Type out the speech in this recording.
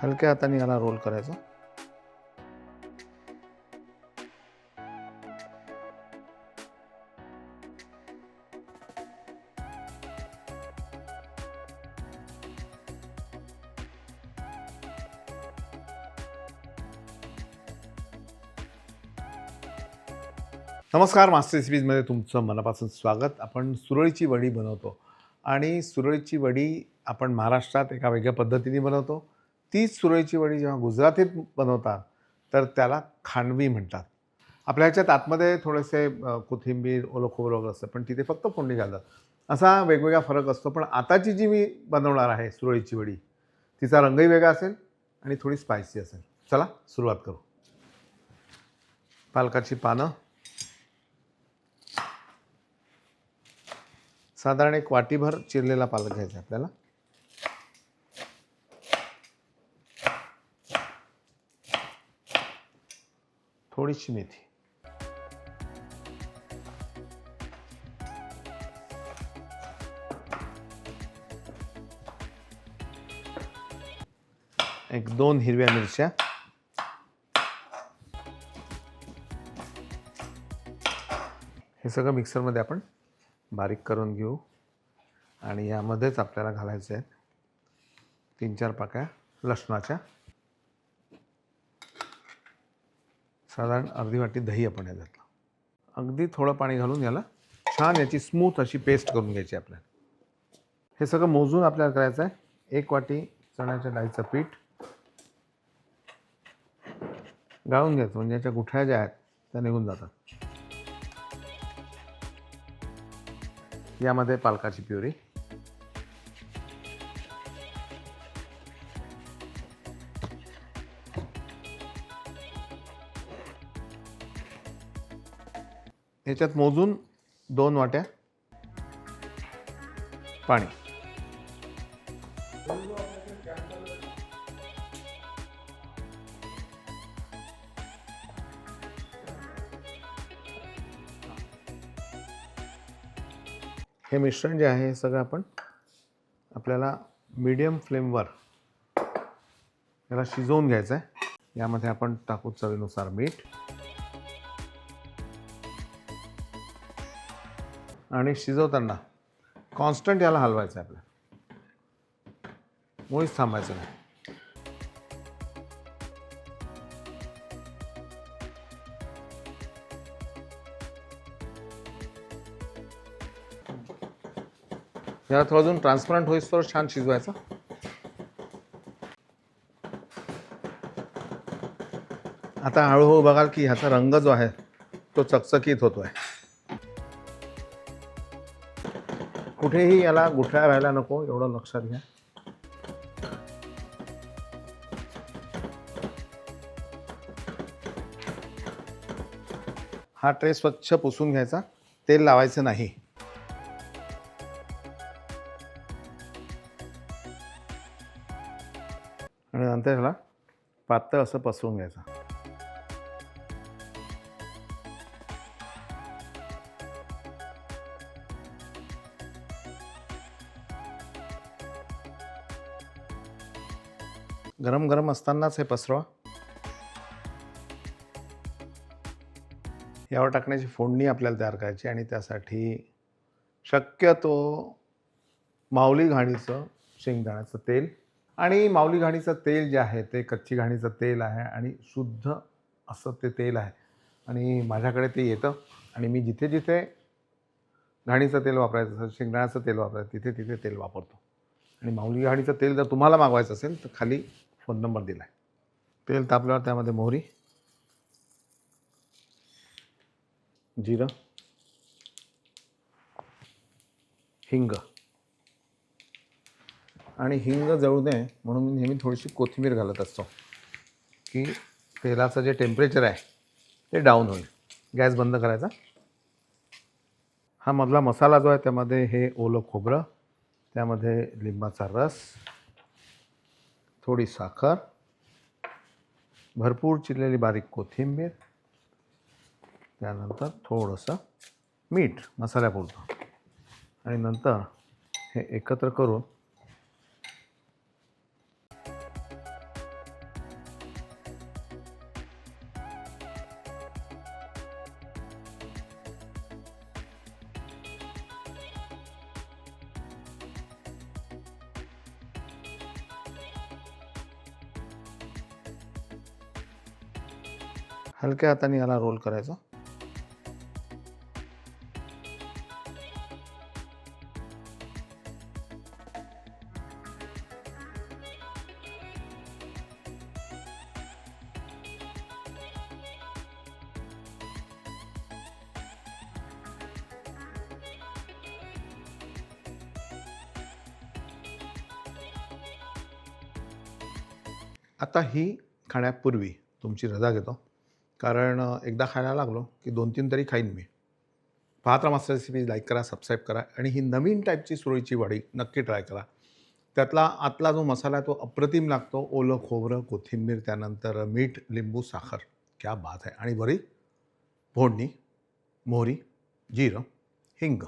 हलक्या हाताने याला रोल करायचं. नमस्कार, मास्टर रेसिपीजमध्ये तुमचं मनापासून स्वागत. आपण सुरळीची वडी बनवतो आणि सुरळीची वडी आपण महाराष्ट्रात एका वेगळ्या पद्धतीने बनवतो. तीच सुरळीची वडी जेव्हा गुजरातीत बनवतात तर त्याला खांडवी म्हणतात. आपल्या ह्याच्यात आतमध्ये थोडेसे कोथिंबीर, ओलं खोबरं वगैरे असतं, पण तिथे फक्त फोडणी घालतात. असा वेगवेगळा फरक असतो. पण आताची जी मी बनवणार आहे सुरळीची वडी, तिचा रंगही वेगळा असेल आणि थोडी स्पायसी असेल. चला सुरुवात करू. पालकाची पानं साधारण एक वाटीभर चिरलेला पालक घ्यायचा आपल्याला. थोडीशी मेथी, एक 2 हिरव्या मिरच्या, हे सगळं मिक्सरमध्ये आपण बारीक करून घेऊ. आणि यामध्येच आपल्याला घालायचे आहेत 3-4 पाकळ्या लसणाच्या. साधारण अर्धी वाटी दही आपण यात घातलं. अगदी थोडं पाणी घालून याला छान याची स्मूथ अशी पेस्ट करून घ्यायची आपल्याला. हे सगळं मोजून आपल्याला करायचं आहे. 1 वाटी चण्याच्या डाळीचं पीठ गाळून घ्यायचं, म्हणजे याच्या गुठळ्या ज्या आहेत त्या निघून जातात. यामध्ये पालकाची प्युरी, याच्यात मोजून 2 वाट्या पाणी. हे मिश्रण जे आहे हे सगळं आपण आपल्याला मीडियम फ्लेमवर याला शिजवून घ्यायचं आहे. यामध्ये आपण टाकू चवीनुसार मीठ आणि शिजवताना कॉन्स्टंट याला हलवायचं आहे आपल्याला, मुळीच थांबायचं नाही. याला थोडं अजून ट्रान्सपरंट होईस्तोवर छान शिजवायचं. आता हळूहळू बघाल की ह्याचा रंग जो आहे तो चकचकीत होतो आहे. कुठेही याला गुठळ्या राहायला नको, एवढं लक्षात घ्या. हा ट्रे स्वच्छ पुसून घ्यायचा, तेल लावायचं नाही. आणि नंतर ह्याला पातळ असं पसरून घ्यायचं. गरम गरम असतानाच हे पसरवा. यावर टाकण्याची फोडणी आपल्याला तयार करायची आणि त्यासाठी शक्यतो माऊली घाणीचं शेंगदाण्याचं तेल, आणि माऊली घाणीचं तेल जे आहे ते कच्ची घाणीचं तेल आहे आणि शुद्ध असं ते तेल आहे. आणि माझ्याकडे ते येतं आणि मी जिथे जिथे घाणीचं तेल वापरायचं असेल, शेंगदाण्याचं तेल वापरायचं, तिथे तिथे तेल वापरतो. आणि माऊली घाणीचं तेल जर तुम्हाला मागवायचं असेल तर खाली फोन नंबर दिला आहे. तेल तापल्यावर त्यामध्ये मोहरी, जिरं, हिंग, आणि हिंग जळू नये म्हणून मी नेहमी थोडीशी कोथिंबीर घालत असतो की तेलाचं जे टेम्परेचर आहे ते डाऊन होईल. गॅस बंद करायचा. हा मधला मसाला जो आहे त्यामध्ये हे ओलं खोबरं, त्यामध्ये लिंबाचा रस, थोडी साखर, भरपूर चिरलेली बारीक कोथिंबीर, त्यानंतर थोडंसं मीठ मसाल्यापुरतं, आणि नंतर हे एकत्र करून हलक्या हाताने याला रोल करायचं. आता ही खाण्यापूर्वी तुमची रजा घेतो, कारण एकदा खायला लागलो की 2-3 तरी खाईन मी. पाहत राहा मास्टर रेसिपीज, लाईक करा, सबस्क्राईब करा आणि ही नवीन टाईपची सुरळीची वडी नक्की ट्राय करा. त्यातला आतला जो मसाला आहे तो अप्रतिम लागतो. ओलं खोबरं, कोथिंबीर, त्यानंतर मीठ, लिंबू, साखर. क्या बात आहे. आणि वरी फोडणी, मोहरी, जिरं, हिंग.